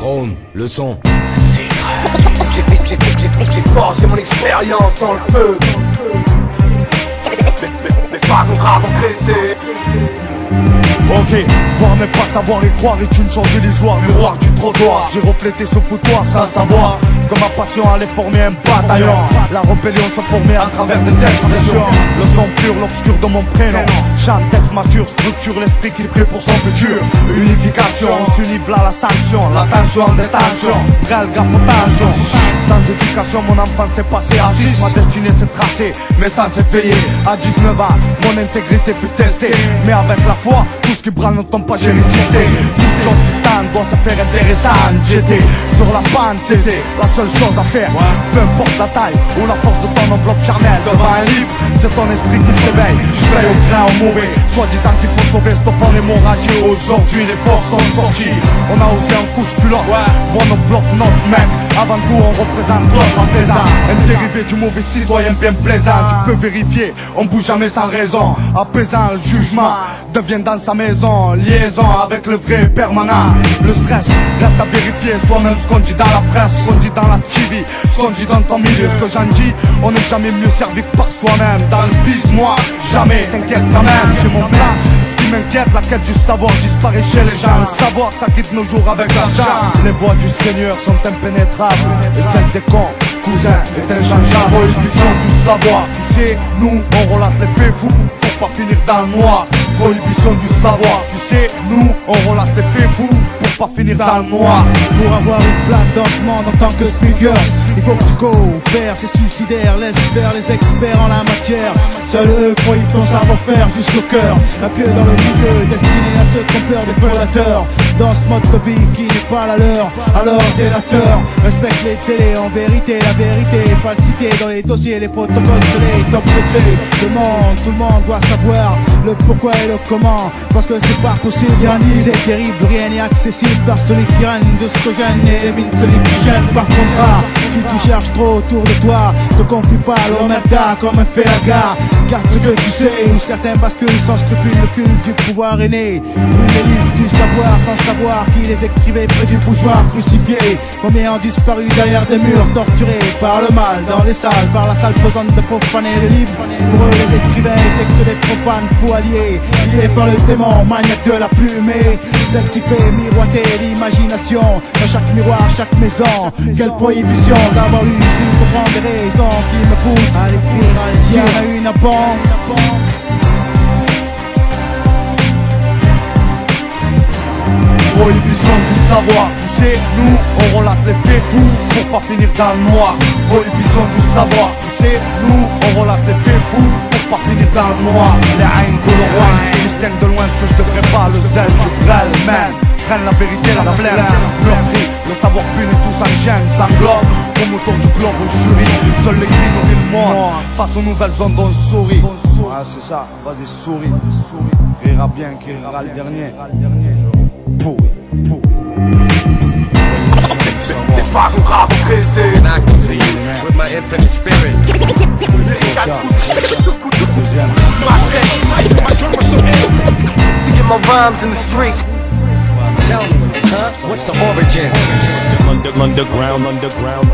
Chrome, le son. J'ai forgé mon expérience dans le feu. Mes phrases ont grave engraissé. Ok, voir n'est pas savoir et croire est une chose illusoire. Miroir du trottoir, j'ai reflété ce foutoir sans savoir que ma passion allait former un bataillon. La rébellion se formait à travers des expressions. Le son pur, l'obscur de mon prénom. Chant, texte mature, structure l'esprit qui prie pour son futur. Unification, on s'unit là la sanction. L'attention en détention, brel gaffe attention. Sans éducation, mon enfance s'est passée à 6. Ma destinée s'est tracée, mais sans s'éveiller. À 19 ans, mon intégrité fut testée. Mais avec la foi, tout ce qui brûle ne tombe pas, j'ai résisté. Toute chose qui tente doit se faire intéressante. J'étais sur la panne, c'était la seule chose à faire. Peu importe la taille ou la force de ton enveloppe charnelle. Devant un livre, c'est ton esprit qui s'éveille. Je veille au grain au mauvais, soi-disant qu'il faut sauver, stoppant l'hémorragie. Aujourd'hui les forces sont sorties. On a osé en couche culotte, voir nos blocs, notre mec. Avant tout on représente l'autre en plaisant. Un dérivé du mauvais citoyen bien plaisant. Tu peux vérifier, on bouge jamais sans raison. Apaisant, le jugement devient dans sa maison. Liaison avec le vrai permanent. Le stress reste à vérifier soi-même ce qu'on dit dans la presse, ce qu'on dit dans la TV, ce qu'on dit dans ton milieu. Ce que j'en dis, on n'est jamais mieux servi que par soi-même. Dans le biz, moi, jamais, t'inquiète quand même, j'ai mon plan. Ce qui m'inquiète, la quête du savoir disparaît chez les gens. Le savoir, ça quitte nos jours avec l'argent. Les voies du Seigneur sont impénétrables, et celles des cons, cousins, est inchangeable. Prohibition du savoir, tu sais, nous, on relate les faits fous pour pas finir dans le noir. Prohibition du savoir, tu sais, nous, on relate les faits fous pour pas finir dans le noir. Pour avoir une place dans ce monde en tant que speaker, il faut que tu coopères, c'est suicidaire. Laisse faire les experts en la matière. Seuls eux prohibent ton savoir-faire jusqu'au cœur. Un pied dans le milieu, destiné à ceux qui ont peur des prédateurs. Dans ce mode de vie qui n'est pas la leur, alors délateur. Respecte les télés, en vérité, la vérité est falsifiée dans les dossiers, les protocoles télé, top secret. Tout le monde doit savoir le pourquoi et le comment, parce que c'est pas possible. C'est terrible, rien n'est accessible par celui qui règne de ce que gêne et élimine celui qui gêne par contrat. Si tu cherches trop autour de toi, te confie pas à l'omerta comme un fait la gare. Car ce que tu sais, ou certains basculent sans scrupule, le culte du pouvoir est né. Brûle les livres du savoir sans savoir qui les écrivait près du bougeoir crucifié. Combien ont disparu derrière des murs, torturés par le mal dans les salles, par la salle pesante de profaner le livre. Pour eux les écrivains étaient que des profanes fous alliés, liés par le démon maniaque de la plume, et celle qui fait miroiter l'imagination dans chaque miroir, chaque maison. Quelle prohibition d'avoir lu si pour prendre des raisons qui me poussent à l'écrire, à dire à une abonde. Prohibition du savoir, tu sais, nous, on relate les faits fous pour pas finir dans le noir. Prohibition du savoir, tu sais, nous, on relate les faits fous pour pas finir dans le noir. Les haines de loin, je distingue de loin ce que je devrais pas. Le zèle du brel, man, prennent la vérité, la flemme. Meurtri, le savoir pune et tout s'enchaîne, s'englobe. Comme autour du globe, on jury. Seuls les gris nourrissent le monde face aux nouvelles ondes, on sourit. Ah, c'est ça, vas-y, souris. Rira bien, qui rira le dernier. Pourri. Mes phrases ont grave engraissé. With my infinite spirit. To get my rhymes in the street. Tell me, huh? What's the origin? Underground. Underground.